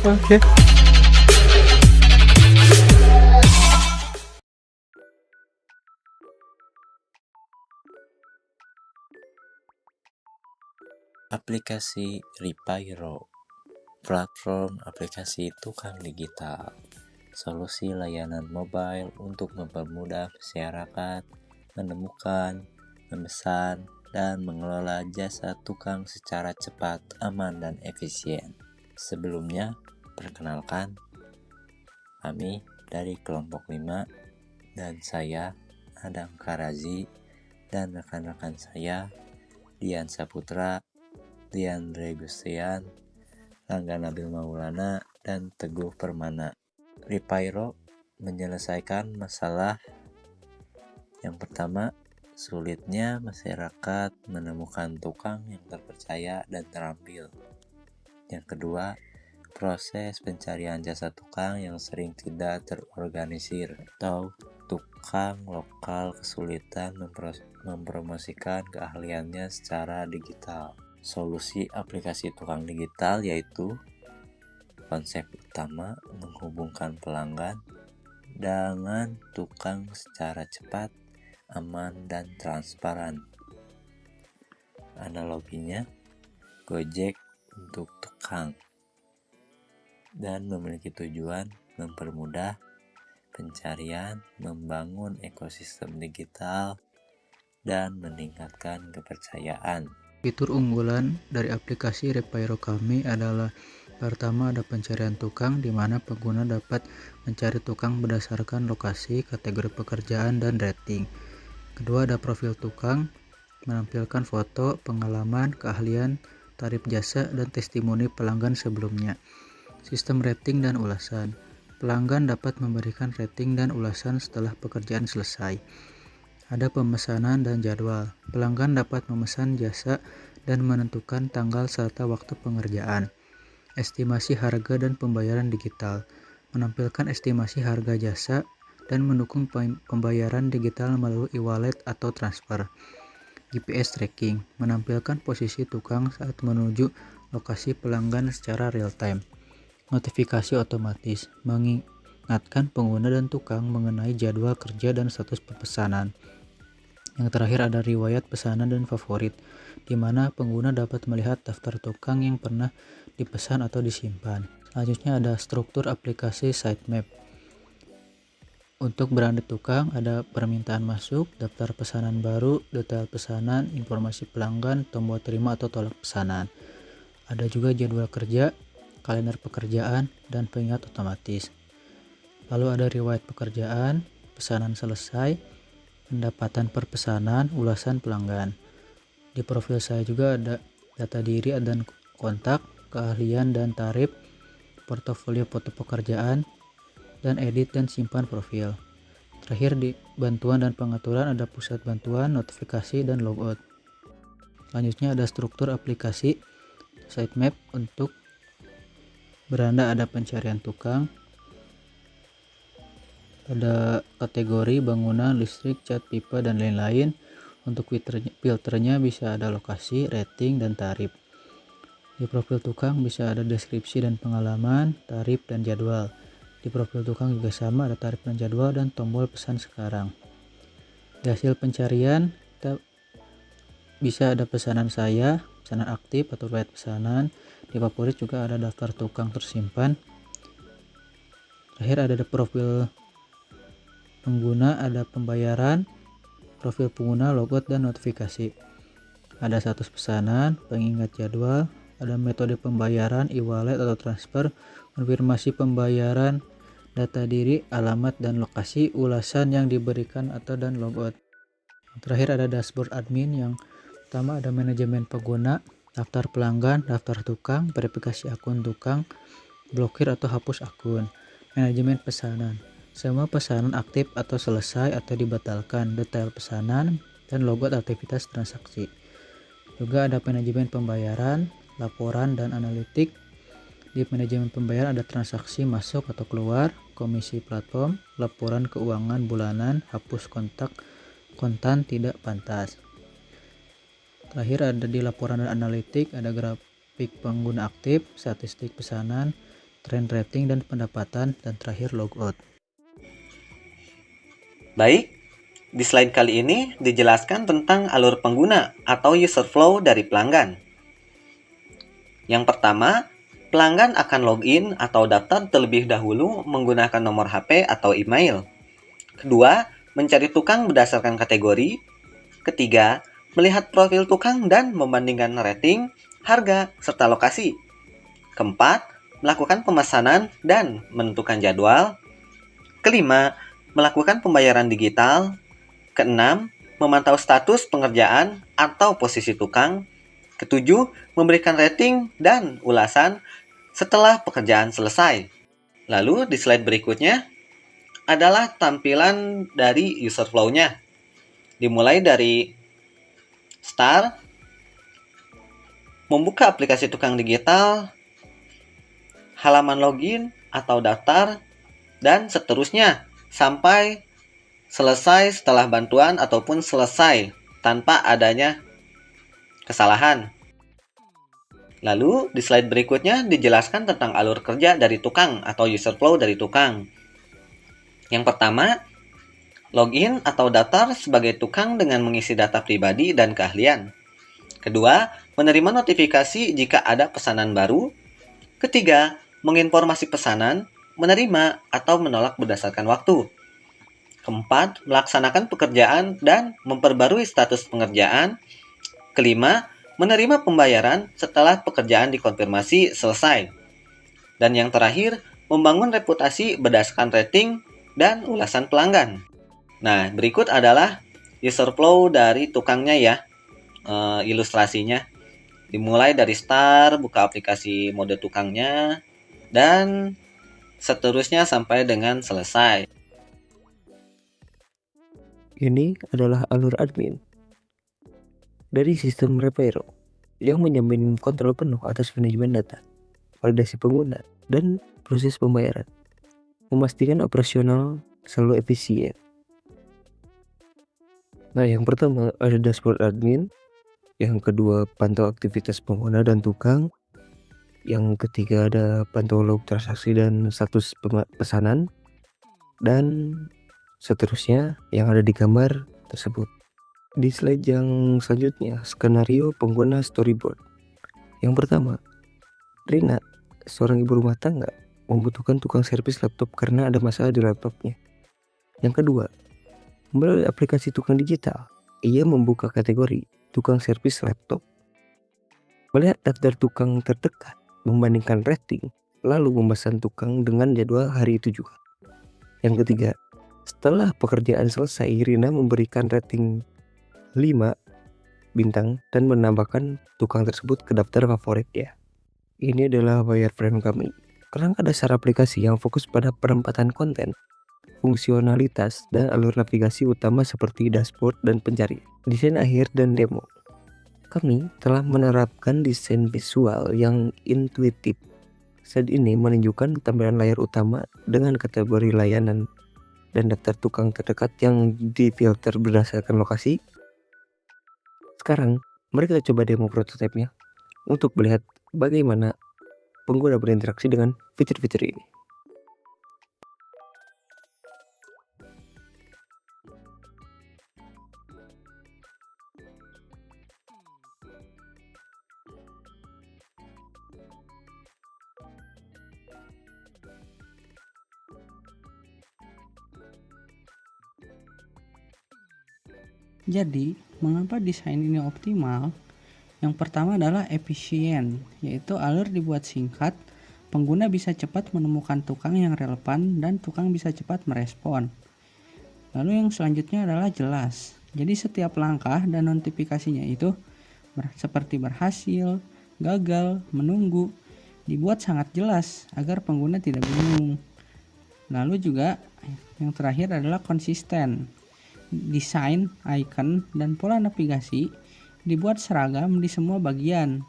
Oke. Aplikasi Ripairo, platform aplikasi tukang digital, solusi layanan mobile untuk mempermudah masyarakat menemukan, memesan, dan mengelola jasa tukang secara cepat, aman, dan efisien. Sebelumnya, perkenalkan, kami dari kelompok 5 dan saya, Adam Karazi, dan rekan-rekan saya, Dian Saputra, Dian Regustian, Rangga Nabil Maulana, dan Teguh Permana. Ripairo menyelesaikan masalah yang pertama, sulitnya masyarakat menemukan tukang yang terpercaya dan terampil. Yang kedua, proses pencarian jasa tukang yang sering tidak terorganisir atau tukang lokal kesulitan mempromosikan keahliannya secara digital. Solusi aplikasi tukang digital yaitu konsep utama menghubungkan pelanggan dengan tukang secara cepat, aman, dan transparan. Analoginya, Gojek untuk tukang, dan memiliki tujuan mempermudah pencarian, membangun ekosistem digital, dan meningkatkan kepercayaan. Fitur unggulan dari aplikasi Ripairo kami adalah pertama ada pencarian tukang di mana pengguna dapat mencari tukang berdasarkan lokasi, kategori pekerjaan, dan rating. Kedua ada profil tukang, menampilkan foto, pengalaman, keahlian, tarif jasa, dan testimoni pelanggan sebelumnya. Sistem rating dan ulasan. Pelanggan dapat memberikan rating dan ulasan setelah pekerjaan selesai. Ada pemesanan dan jadwal. Pelanggan dapat memesan jasa dan menentukan tanggal serta waktu pengerjaan. Estimasi harga dan pembayaran digital. Menampilkan estimasi harga jasa dan mendukung pembayaran digital melalui e-wallet atau transfer. GPS tracking. Menampilkan posisi tukang saat menuju lokasi pelanggan secara real time. Notifikasi otomatis. Mengingatkan pengguna dan tukang mengenai jadwal kerja dan status pemesanan. Yang terakhir ada riwayat pesanan dan favorit, di mana pengguna dapat melihat daftar tukang yang pernah dipesan atau disimpan. Selanjutnya ada struktur aplikasi sitemap. Untuk beranda tukang ada permintaan masuk, daftar pesanan baru, detail pesanan, informasi pelanggan, tombol terima atau tolak pesanan. Ada juga jadwal kerja, kalender pekerjaan, dan pengingat otomatis. Lalu ada riwayat pekerjaan, pesanan selesai, pendapatan per pesanan, ulasan pelanggan. Di profil saya juga ada data diri dan kontak, keahlian dan tarif, portofolio foto pekerjaan, dan edit dan simpan profil. Terakhir di bantuan dan pengaturan ada pusat bantuan, notifikasi, dan logout. Selanjutnya ada struktur aplikasi sitemap. Untuk beranda ada pencarian tukang, ada kategori bangunan, listrik, cat, pipa, dan lain-lain. Untuk filternya bisa ada lokasi, rating, dan tarif. Di profil tukang bisa ada deskripsi dan pengalaman, tarif, dan jadwal. Di profil tukang juga sama, ada tarif dan jadwal, dan tombol pesan sekarang. Di hasil pencarian kita bisa ada pesanan saya, pesanan aktif atau riwayat pesanan. Di favorit juga ada daftar tukang tersimpan. Terakhir ada profil pengguna, ada pembayaran, profil pengguna, logout, dan notifikasi. Ada status pesanan, pengingat jadwal, ada metode pembayaran, e-wallet atau transfer, konfirmasi pembayaran, data diri, alamat, dan lokasi, ulasan yang diberikan atau dan logout. Terakhir ada dashboard admin. Yang pertama ada manajemen pengguna, daftar pelanggan, daftar tukang, verifikasi akun tukang, blokir atau hapus akun. Manajemen pesanan. Semua pesanan aktif atau selesai atau dibatalkan, detail pesanan, dan logout aktivitas transaksi. Juga ada manajemen pembayaran, laporan, dan analitik. Di manajemen pembayaran ada transaksi masuk atau keluar, komisi platform, laporan keuangan bulanan, hapus kontan tidak pantas. Terakhir ada di laporan dan analitik, ada grafik pengguna aktif, statistik pesanan, tren rating dan pendapatan, dan terakhir logout. Baik, di slide kali ini dijelaskan tentang alur pengguna atau user flow dari pelanggan. Yang pertama, pelanggan akan login atau daftar terlebih dahulu menggunakan nomor HP atau email. Kedua, mencari tukang berdasarkan kategori. Ketiga, melihat profil tukang dan membandingkan rating, harga, serta lokasi. Keempat, melakukan pemesanan dan menentukan jadwal. Kelima, melakukan pembayaran digital. Keenam, memantau status pengerjaan atau posisi tukang. Ketujuh, memberikan rating dan ulasan setelah pekerjaan selesai. Lalu di slide berikutnya adalah tampilan dari user flow-nya. Dimulai dari start, membuka aplikasi tukang digital, halaman login atau daftar, dan seterusnya sampai selesai setelah bantuan ataupun selesai tanpa adanya kesalahan. Lalu di slide berikutnya dijelaskan tentang alur kerja dari tukang atau user flow dari tukang. Yang pertama, login atau daftar sebagai tukang dengan mengisi data pribadi dan keahlian. Kedua, menerima notifikasi jika ada pesanan baru. Ketiga, menginformasi pesanan, menerima atau menolak berdasarkan waktu. Keempat, melaksanakan pekerjaan dan memperbarui status pengerjaan. Kelima, menerima pembayaran setelah pekerjaan dikonfirmasi selesai. Dan yang terakhir, membangun reputasi berdasarkan rating dan ulasan pelanggan. Nah, berikut adalah user flow dari tukangnya ya, ilustrasinya. Dimulai dari start, buka aplikasi mode tukangnya, dan seterusnya sampai dengan selesai. Ini adalah alur admin dari sistem Repero yang menjamin kontrol penuh atas manajemen data, validasi pengguna, dan proses pembayaran, memastikan operasional selalu efisien. Nah, yang pertama ada dashboard admin, yang kedua pantau aktivitas pengguna dan tukang, yang ketiga ada pantau log transaksi dan status pesanan, dan seterusnya yang ada di gambar tersebut. Di slide yang selanjutnya, skenario pengguna storyboard. Yang pertama, Rina, seorang ibu rumah tangga, membutuhkan tukang servis laptop karena ada masalah di laptopnya. Yang kedua, melalui aplikasi tukang digital, ia membuka kategori tukang servis laptop. Melihat daftar tukang terdekat, membandingkan rating, lalu memesan tukang dengan jadwal hari itu juga. Yang ketiga, setelah pekerjaan selesai, Rina memberikan rating 5 bintang dan menambahkan tukang tersebut ke daftar favorit ya. Ini adalah wireframe kami. Kerangka dasar aplikasi yang fokus pada penempatan konten, fungsionalitas, dan alur navigasi utama seperti dashboard dan pencarian. Desain akhir dan demo. Kami telah menerapkan desain visual yang intuitif. Slide ini menunjukkan tampilan layar utama dengan kategori layanan dan daftar tukang terdekat yang difilter berdasarkan lokasi. Sekarang, mari kita coba demo prototipenya untuk melihat bagaimana pengguna berinteraksi dengan fitur-fitur ini. Jadi, mengapa desain ini optimal? Yang pertama adalah efisien, yaitu alur dibuat singkat, pengguna bisa cepat menemukan tukang yang relevan dan tukang bisa cepat merespon. Lalu yang selanjutnya adalah jelas. Jadi setiap langkah dan notifikasinya itu seperti berhasil, gagal, menunggu, dibuat sangat jelas agar pengguna tidak bingung. Lalu juga yang terakhir adalah konsisten. Desain, icon, dan pola navigasi dibuat seragam di semua bagian,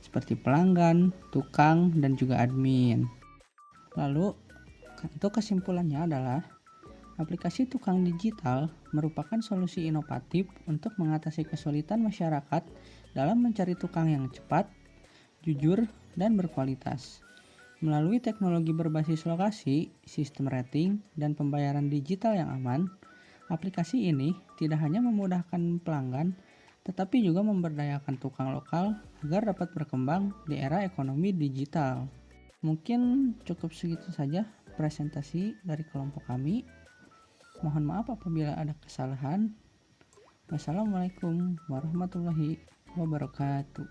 seperti pelanggan, tukang, dan juga admin. Lalu, untuk kesimpulannya adalah, aplikasi tukang digital merupakan solusi inovatif untuk mengatasi kesulitan masyarakat dalam mencari tukang yang cepat, jujur, dan berkualitas. Melalui teknologi berbasis lokasi, sistem rating, dan pembayaran digital yang aman, aplikasi ini tidak hanya memudahkan pelanggan, tetapi juga memberdayakan tukang lokal agar dapat berkembang di era ekonomi digital. Mungkin cukup segitu saja presentasi dari kelompok kami. Mohon maaf apabila ada kesalahan. Wassalamualaikum warahmatullahi wabarakatuh.